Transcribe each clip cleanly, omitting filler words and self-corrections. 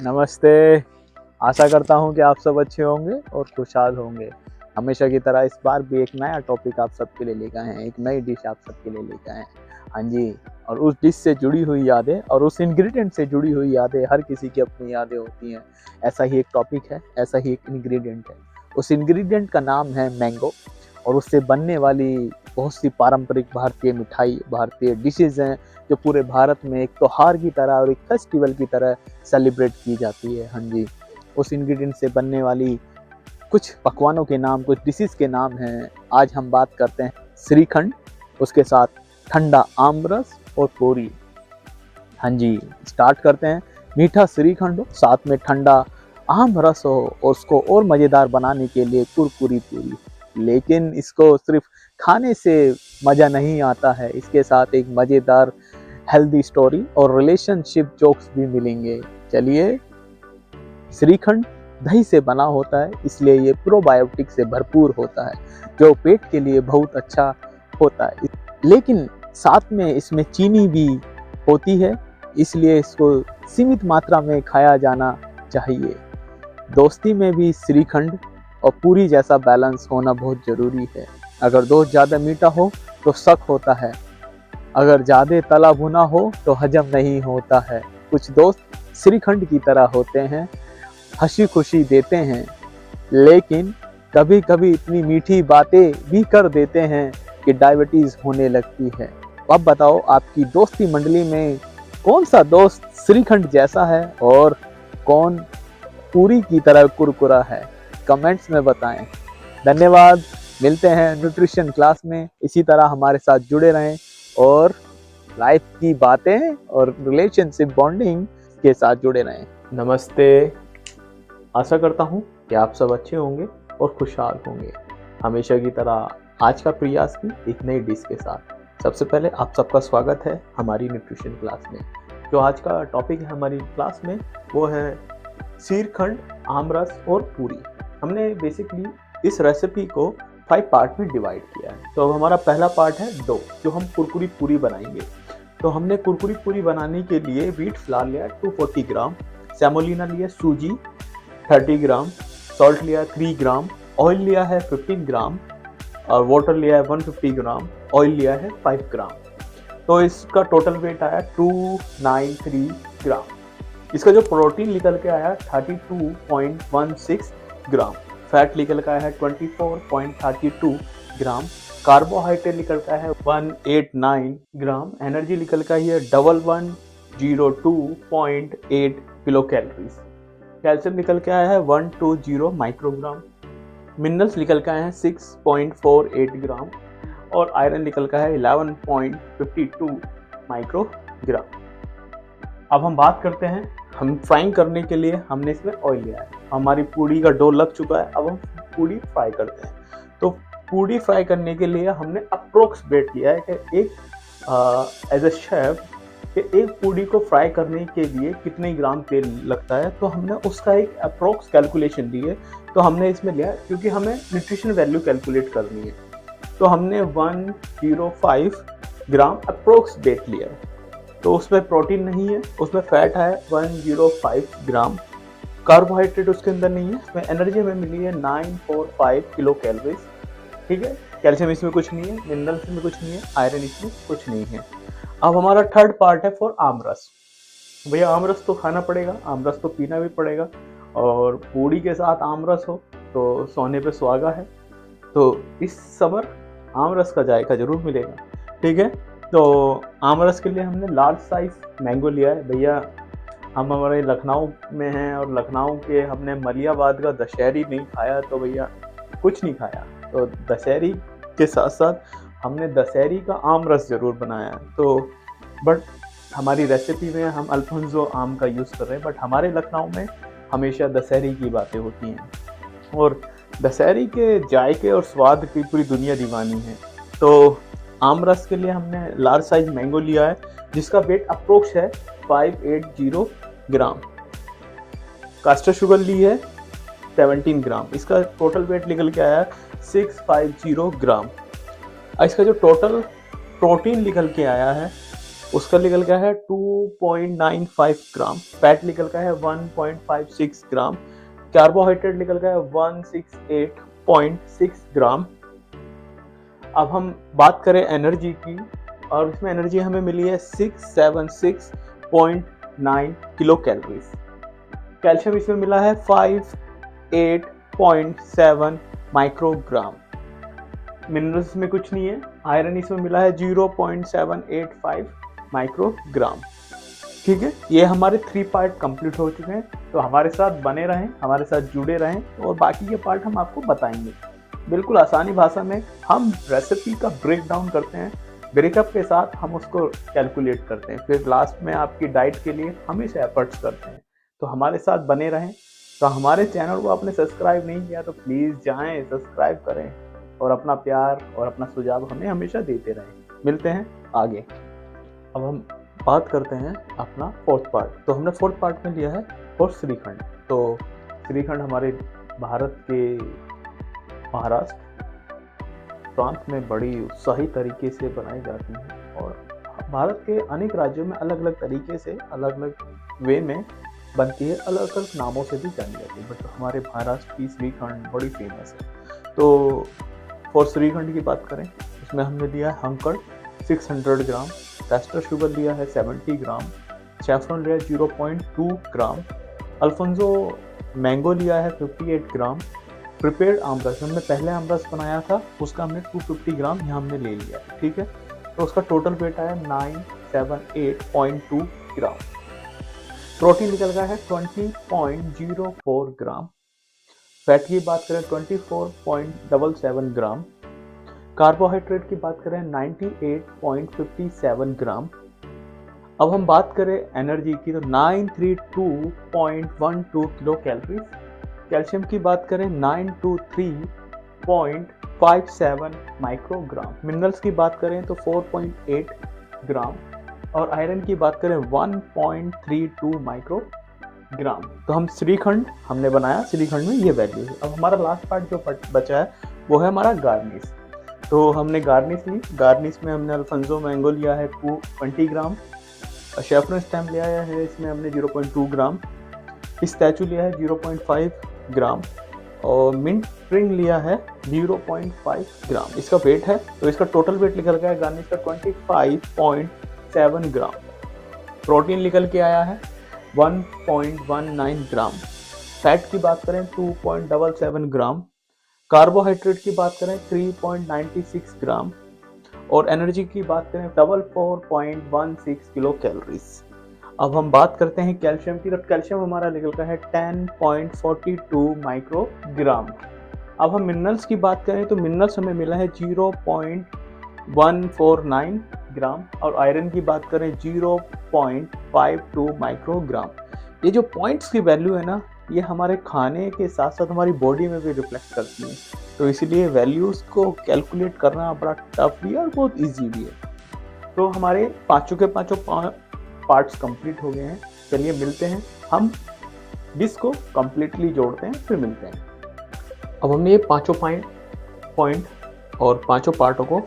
नमस्ते। आशा करता हूँ कि आप सब अच्छे होंगे और खुशहाल होंगे। हमेशा की तरह इस बार भी एक नया टॉपिक आप सबके लिए लेकर आए हैं, एक नई डिश आप सबके लिए लेकर आए हैं। हाँ जी, और उस डिश से जुड़ी हुई यादें और उस इंग्रेडिएंट से जुड़ी हुई यादें, हर किसी की अपनी यादें होती हैं। ऐसा ही एक टॉपिक है, ऐसा ही एक इंग्रेडिएंट है। उस इंग्रेडिएंट का नाम है मैंगो, और उससे बनने वाली बहुत सी पारंपरिक भारतीय मिठाई, भारतीय डिशेज़ हैं, जो पूरे भारत में एक त्योहार की तरह और एक फेस्टिवल की तरह सेलिब्रेट की जाती है। हाँ जी, उस इंग्रेडिएंट से बनने वाली कुछ पकवानों के नाम, कुछ डिशेज़ के नाम हैं। आज हम बात करते हैं श्रीखंड, उसके साथ ठंडा आमरस और पूरी। हाँ जी, स्टार्ट करते हैं। मीठा श्रीखंड हो, साथ में ठंडा आम रस हो, और उसको और मज़ेदार बनाने के लिए कुरकुरी पूरी। लेकिन इसको सिर्फ खाने से मज़ा नहीं आता है, इसके साथ एक मज़ेदार हेल्दी स्टोरी और रिलेशनशिप जोक्स भी मिलेंगे। चलिए, श्रीखंड दही से बना होता है, इसलिए ये प्रोबायोटिक से भरपूर होता है, जो पेट के लिए बहुत अच्छा होता है। लेकिन साथ में इसमें चीनी भी होती है, इसलिए इसको सीमित मात्रा में खाया जाना चाहिए। दोस्ती में भी श्रीखंड और पूरी जैसा बैलेंस होना बहुत ज़रूरी है। अगर दोस्त ज़्यादा मीठा हो तो शक होता है, अगर ज़्यादा तला भुना हो तो हजम नहीं होता है। कुछ दोस्त श्रीखंड की तरह होते हैं, हंसी खुशी देते हैं, लेकिन कभी कभी इतनी मीठी बातें भी कर देते हैं कि डायबिटीज़ होने लगती है। अब बताओ, आपकी दोस्ती मंडली में कौन सा दोस्त श्रीखंड जैसा है और कौन पूरी की तरह कुरकुरा है? कमेंट्स में बताएं। धन्यवाद। मिलते हैं न्यूट्रिशन क्लास में। इसी तरह हमारे साथ जुड़े रहें और लाइफ की बातें और रिलेशनशिप बॉन्डिंग के साथ जुड़े रहें। नमस्ते। आशा करता हूँ कि आप सब अच्छे होंगे और खुशहाल होंगे। हमेशा की तरह आज का प्रयास की एक नई डिश के साथ। सबसे पहले आप सबका स्वागत है हमारी न्यूट्रिशन क्लास में। जो आज का टॉपिक है हमारी क्लास में वो है श्रीखंड, आमरस और पूरी। हमने बेसिकली इस रेसिपी को 5 पार्ट में डिवाइड किया है। तो अब हमारा पहला पार्ट है डो, जो हम कुरकुरी पूरी बनाएंगे। तो हमने कुरकुरी पूरी बनाने के लिए व्हीट फ्लावर लिया 240 ग्राम, सेमोलिना लिया सूजी 30 ग्राम, सॉल्ट लिया 3 ग्राम, ऑयल लिया है 15 ग्राम और वाटर लिया है 150 ग्राम, ऑयल लिया है 5 ग्राम। तो इसका टोटल वेट आया 293 ग्राम। इसका जो प्रोटीन निकल के आया 32.16 ग्राम, फैट निकल के आया है 24.32 ग्राम, कार्बोहाइड्रेट निकल का है 189 ग्राम, एनर्जी निकल का है 1102.8 किलो कैलोरीज, कैल्शियम निकल के आया है 120 माइक्रोग्राम, मिनरल्स निकल के आए हैं 6.48 ग्राम और आयरन निकल का है 11.52 माइक्रोग्राम। अब हम बात करते हैं, हम फ्राइंग करने के लिए हमने इसमें ऑयल लिया है। हमारी पूड़ी का डो लग चुका है, अब हम पूड़ी फ्राई करते हैं। तो पूड़ी फ्राई करने के लिए हमने अप्रोक्स वेट लिया है कि एक एज ए शेफ कि एक पूड़ी को फ्राई करने के लिए कितने ग्राम तेल लगता है। तो हमने उसका एक अप्रोक्स कैलकुलेशन दी है। तो हमने इसमें लिया क्योंकि हमें न्यूट्रिशन वैल्यू कैलकुलेट करनी है। तो हमने 105 ग्राम अप्रोक्स वेट लिया है। तो उसमें प्रोटीन नहीं है, उसमें फैट है 105 ग्राम, कार्बोहाइड्रेट उसके अंदर नहीं है, उसमें एनर्जी हमें मिली है 945 किलो कैलोरीज। ठीक है, कैल्शियम इसमें कुछ नहीं है, मिनरल्स में कुछ नहीं है, आयरन इसमें कुछ नहीं है। अब हमारा थर्ड पार्ट है फॉर आमरस। भैया आमरस तो खाना पड़ेगा, आमरस तो पीना भी पड़ेगा, और पूड़ी के साथ आमरस हो तो सोने पे सुहागा है। तो इस समर आमरस का जायका जरूर मिलेगा। ठीक है, तो आमरस के लिए हमने लार्ज साइज मैंगो लिया है। भैया हम हमारे लखनऊ में हैं और लखनऊ के हमने मलियाबाद का दशहरी नहीं खाया तो भैया कुछ नहीं खाया। तो दशहरी के साथ साथ हमने दशहरी का आम रस ज़रूर बनाया है। तो बट हमारी रेसिपी में हम अल्फोंसो आम का यूज़ कर रहे हैं, बट हमारे लखनऊ में हमेशा दशहरी की बातें होती हैं और दशहरी के जायके और स्वाद की पूरी दुनिया दीवानी है। तो आम रस के लिए हमने लार्ज साइज मैंगो लिया है जिसका वेट अप्रोक्स है 580 ग्राम, कास्टर शुगर ली है 17 ग्राम, इसका टोटल वेट निकल के आया 650 ग्राम। इसका जो टोटल प्रोटीन निकल के आया है उसका निकल गया है 2.95 ग्राम। फैट निकल गया है 1.56 ग्राम। कार्बोहाइड्रेट निकल गया है 168.6 ग्राम। अब हम बात करें एनर्जी की, और इसमें एनर्जी हमें मिली है 676.9 किलो कैलोरीज। कैल्शियम इसमें मिला है 58.7 माइक्रोग्राम। मिनरल्स में कुछ नहीं है। आयरन इसमें मिला है 0.785 माइक्रोग्राम। ठीक है, ये हमारे 3 पार्ट कंप्लीट हो चुके हैं। तो हमारे साथ बने रहें, हमारे साथ जुड़े रहें, और बाकी के पार्ट हम आपको बताएंगे। बिल्कुल आसानी भाषा में हम रेसिपी का ब्रेक डाउन करते हैं, ब्रेकअप के साथ हम उसको कैलकुलेट करते हैं, फिर लास्ट में आपकी डाइट के लिए हमेशा एफर्ट्स करते हैं। तो हमारे साथ बने रहें। तो हमारे चैनल को आपने सब्सक्राइब नहीं किया तो प्लीज़ जाएं, सब्सक्राइब करें, और अपना प्यार और अपना सुझाव हमें हमेशा देते रहें। मिलते हैं आगे। अब हम बात करते हैं अपना 4th पार्ट। तो हमने 4th पार्ट में लिया है और श्रीखंड। तो श्रीखंड हमारे भारत के महाराष्ट्र प्रांत में बड़ी उत्साही तरीके से बनाई जाती है, और भारत के अनेक राज्यों में अलग अलग तरीके से, अलग अलग वे में बनती है, अलग अलग नामों से भी जानी जाती है। बट हमारे महाराष्ट्र की श्रीखंड बड़ी फेमस है। तो फॉर श्रीखंड की बात करें, इसमें हमने लिया है हंकड़ 600 ग्राम, कैस्टर शुगर लिया है 70 ग्राम, सैफरन लिया है 0.2 ग्राम, अल्फोंसो मैंगो लिया है 58 ग्राम, प्रिपेयर्ड आमरस, हमने पहले आमरस बनाया था उसका हमने 250 ग्राम यहाँ हमने ले लिया है। ठीक है, तो उसका टोटल वेट आया 978.2 ग्राम। प्रोटीन निकल गया है 20.04 ग्राम। फैट की बात करें 24.77 ग्राम। कार्बोहाइड्रेट की बात करें 98.57 ग्राम। अब हम बात करें एनर्जी की, तो 932.12 किलो कैलोरीज। कैल्शियम की बात करें 923.57 माइक्रोग्राम। मिनरल्स की बात करें तो 4.8 ग्राम, और आयरन की बात करें 1.32 माइक्रोग्राम। तो हम श्रीखंड हमने बनाया, श्रीखंड में ये वैल्यू है। अब हमारा लास्ट पार्ट जो बचा है वो है हमारा गार्निश। तो हमने गार्निश ली। गार्निश में हमने अल्फोंसो मैंगो लिया है 20 ग्राम, सैफरन स्टैम्प लिया है, इसमें हमने 0.2 ग्राम, पिस्ताचियो लिया है 0.5 ग्राम, और मिंट स्प्रिंग लिया है 0.5 ग्राम। इसका वेट है, तो इसका टोटल वेट निकल गया है गार्निश का 25.7 ग्राम। प्रोटीन निकल के आया है 1.19 ग्राम। फैट की बात करें 2.77 ग्राम। कार्बोहाइड्रेट की बात करें 3.96 ग्राम, और एनर्जी की बात करें 44.16 किलो कैलोरीज। अब हम बात करते हैं कैल्शियम की। तो कैल्शियम हमारा निकलता है 10.42 माइक्रोग्राम। अब हम मिनरल्स की बात करें तो मिनरल्स हमें मिला है 0.149 ग्राम, और आयरन की बात करें 0.52 माइक्रोग्राम। ये जो पॉइंट्स की वैल्यू है ना, ये हमारे खाने के साथ साथ हमारी बॉडी में भी रिफ्लेक्ट करती हैं। तो इसलिए वैल्यूज़ को कैलकुलेट करना बड़ा टफ भी है और बहुत इजी भी है। तो हमारे पाँचों के पाँचों पार्ट्स कंप्लीट हो गए हैं। चलिए मिलते हैं, हम डिश को कंप्लीटली जोड़ते हैं, फिर मिलते हैं। अब हमने ये पाँचों पॉइंट और पाँचों पार्टों को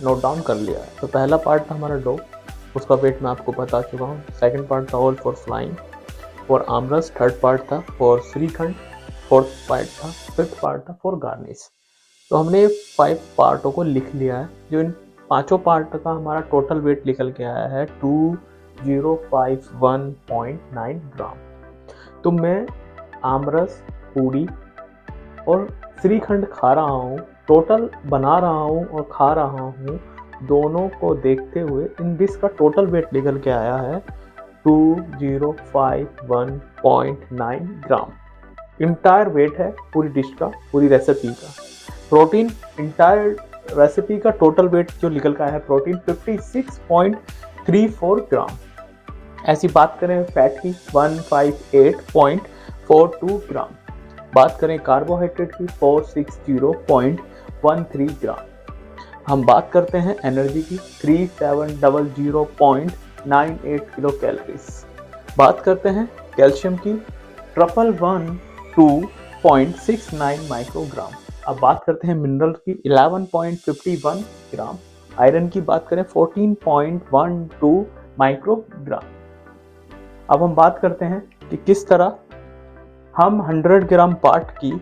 नोट डाउन कर लिया है। तो पहला पार्ट था हमारा डो, उसका वेट मैं आपको बता चुका हूँ। सेकंड पार्ट था all for flying, for aamras. Third part था फॉर श्रीखंड। फोर्थ पार्ट था, फिफ्थ पार्ट था फॉर गार्निश। तो हमने 5 पार्टों को लिख लिया है। जो इन पाँचों पार्ट का हमारा टोटल वेट निकल के आया है 2051.9 ग्राम। तो मैं आमरस, पूड़ी और श्रीखंड खा रहा हूँ, टोटल बना रहा हूँ और खा रहा हूँ, दोनों को देखते हुए इन डिश का टोटल वेट निकल के आया है 2051.9 ग्राम। इंटायर वेट है पूरी डिश का, पूरी रेसिपी का। प्रोटीन इंटायर रेसिपी का टोटल वेट जो निकल का है प्रोटीन 56.34 ग्राम। ऐसी बात करें फैट की 158.42 ग्राम। बात करें कार्बोहाइड्रेट की 460.13 ग्राम। हम बात करते हैं एनर्जी की 3700.98 किलो कैलोरीज। बात करते हैं कैल्शियम की 1112.69 माइक्रोग्राम। अब बात करते हैं मिनरल की 11.51 ग्राम। आयरन की बात करें 14.12 माइक्रोग्राम। अब हम बात करते हैं कि किस तरह हम 100 ग्राम पार्ट की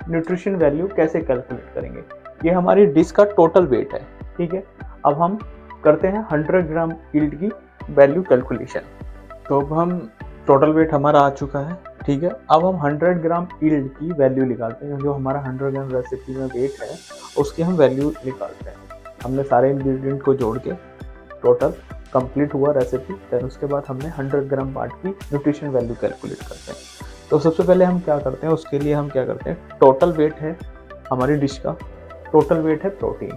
न्यूट्रिशन वैल्यू कैसे कैलकुलेट करेंगे। ये हमारी डिश का टोटल वेट है, ठीक है। अब हम करते हैं 100 ग्राम यील्ड की वैल्यू कैलकुलेशन। तो अब हम टोटल वेट हमारा आ चुका है, ठीक है। अब हम 100 ग्राम यील्ड की वैल्यू निकालते हैं। जो हमारा 100 ग्राम रेसिपी में वेट है उसकी हम वैल्यू निकालते हैं। हमने सारे इंग्रेडिएंट को जोड़ के टोटल कंप्लीट हुआ रेसिपी, फिर उसके बाद हमने 100 ग्राम पार्ट की न्यूट्रिशन वैल्यू कैलकुलेट करते हैं। तो सबसे पहले हम क्या करते हैं, उसके लिए हम क्या करते हैं, टोटल वेट है हमारी डिश का, टोटल वेट है प्रोटीन।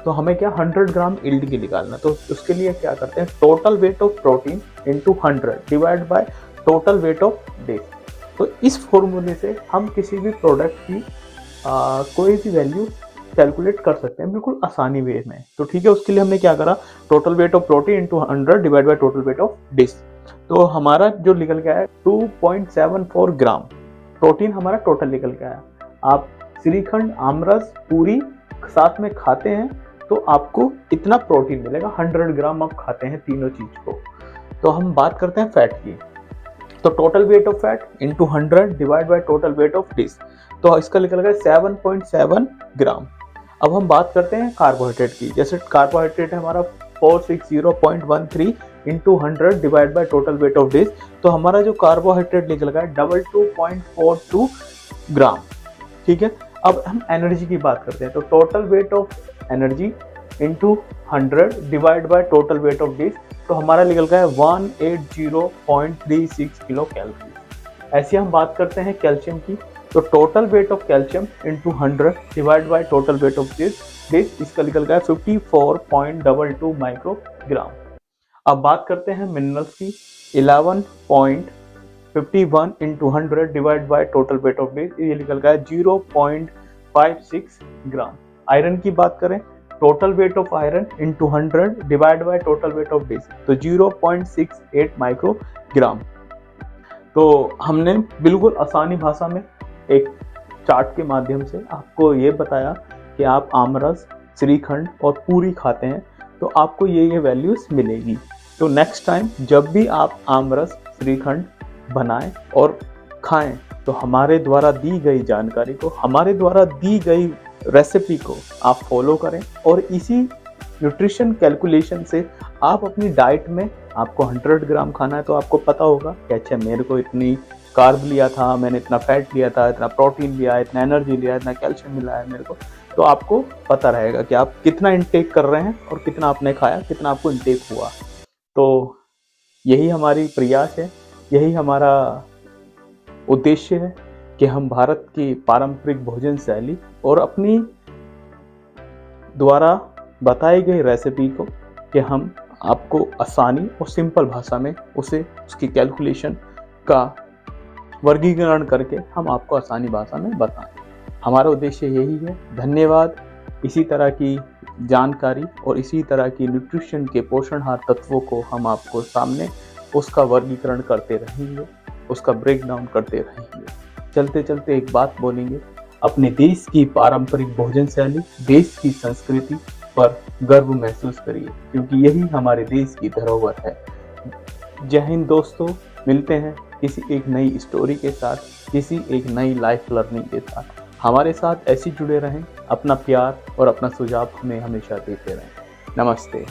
तो हमें क्या 100 ग्राम यील्ड की निकालना, तो उसके लिए क्या करते हैं, total weight of protein into 100 divide by total weight of dish. तो इस फॉर्मूले से हम किसी भी प्रोडक्ट की कोई भी वैल्यू कैलकुलेट कर सकते हैं बिल्कुल आसानी वे में। तो ठीक है, उसके लिए हमने क्या करा, total weight of protein into 100 divide by total weight of dish. तो हमारा जो निकल गया है 2.74 ग्राम प्रोटीन हमारा टोटल निकल गया है। आप श्रीखंड, आमरस, पूरी साथ में खाते हैं तो आपको इतना प्रोटीन मिलेगा। 100 ग्राम आप खाते हैं तीनों चीज को। तो हम बात करते हैं फैट की। तो total weight of fat into 100 divide by total weight of dish. तो इसका निकल गया 7.7 ग्राम। अब हम बात करते हैं कार्बोहाइड्रेट की। जैसे कार्बोहाइड्रेट है हमारा 460.13 into 100 divide by total weight of dish. तो हमारा जो कार्बोहाइड्रेट निकल गया 22.42 ग्राम, ठीक है। अब हम एनर्जी की बात करते हैं। तो total weight of energy into 100 divide by total weight of dish. तो हमारा निकल गया 180.36 किलो कैलोरी। ऐसे हम बात करते हैं कैल्शियम की। तो total weight of calcium into 100 divide by total weight of dish, इसका निकल गया 54.22 माइक्रोग्राम। अब बात करते हैं मिनरल्स की। 11.51 into 100 divide by total weight of dish, ये निकल गया 0.56 ग्राम। आयरन की बात करें, total weight of iron into 100 divide by total weight of dish, तो 0.68 माइक्रोग्राम। तो हमने बिल्कुल आसानी भाषा में एक चार्ट के माध्यम से आपको ये बताया कि आप आमरस, श्रीखंड और पूरी खाते हैं तो आपको ये वैल्यूज मिलेगी। तो नेक्स्ट टाइम जब भी आप आमरस, श्रीखंड बनाएं और खाएं तो हमारे द्वारा दी गई जानकारी को, हमारे द्वारा दी गई रेसिपी को आप फॉलो करें और इसी न्यूट्रिशन कैलकुलेशन से आप अपनी डाइट में, आपको 100 ग्राम खाना है तो आपको पता होगा कि अच्छा मेरे को इतनी कार्ब लिया था, मैंने इतना फैट लिया था, इतना प्रोटीन लिया, इतना एनर्जी लिया, इतना कैल्शियम मिला है मेरे को। तो आपको पता रहेगा कि आप कितना इंटेक कर रहे हैं और कितना आपने खाया, कितना आपको इंटेक हुआ। तो यही हमारी प्रयास है, यही हमारा उद्देश्य है कि हम भारत की पारंपरिक भोजन शैली और अपनी द्वारा बताई गई रेसिपी को कि हम आपको आसानी और सिंपल भाषा में उसकी कैलकुलेशन का वर्गीकरण करके हम आपको आसानी भाषा में बताएं। हमारा उद्देश्य यही है। धन्यवाद। इसी तरह की जानकारी और इसी तरह की न्यूट्रिशन के पोषणहार तत्वों को हम आपको सामने उसका वर्गीकरण करते रहेंगे, उसका ब्रेक डाउन करते रहेंगे। चलते चलते एक बात बोलेंगे, अपने देश की पारंपरिक भोजन शैली, देश की संस्कृति पर गर्व महसूस करिए क्योंकि यही हमारे देश की धरोहर है। जय हिंद दोस्तों, मिलते हैं किसी एक नई स्टोरी के साथ, किसी एक नई लाइफ लर्निंग के साथ। हमारे साथ ऐसे जुड़े रहें, अपना प्यार और अपना सुझाव हमें हमेशा देते रहें। नमस्ते।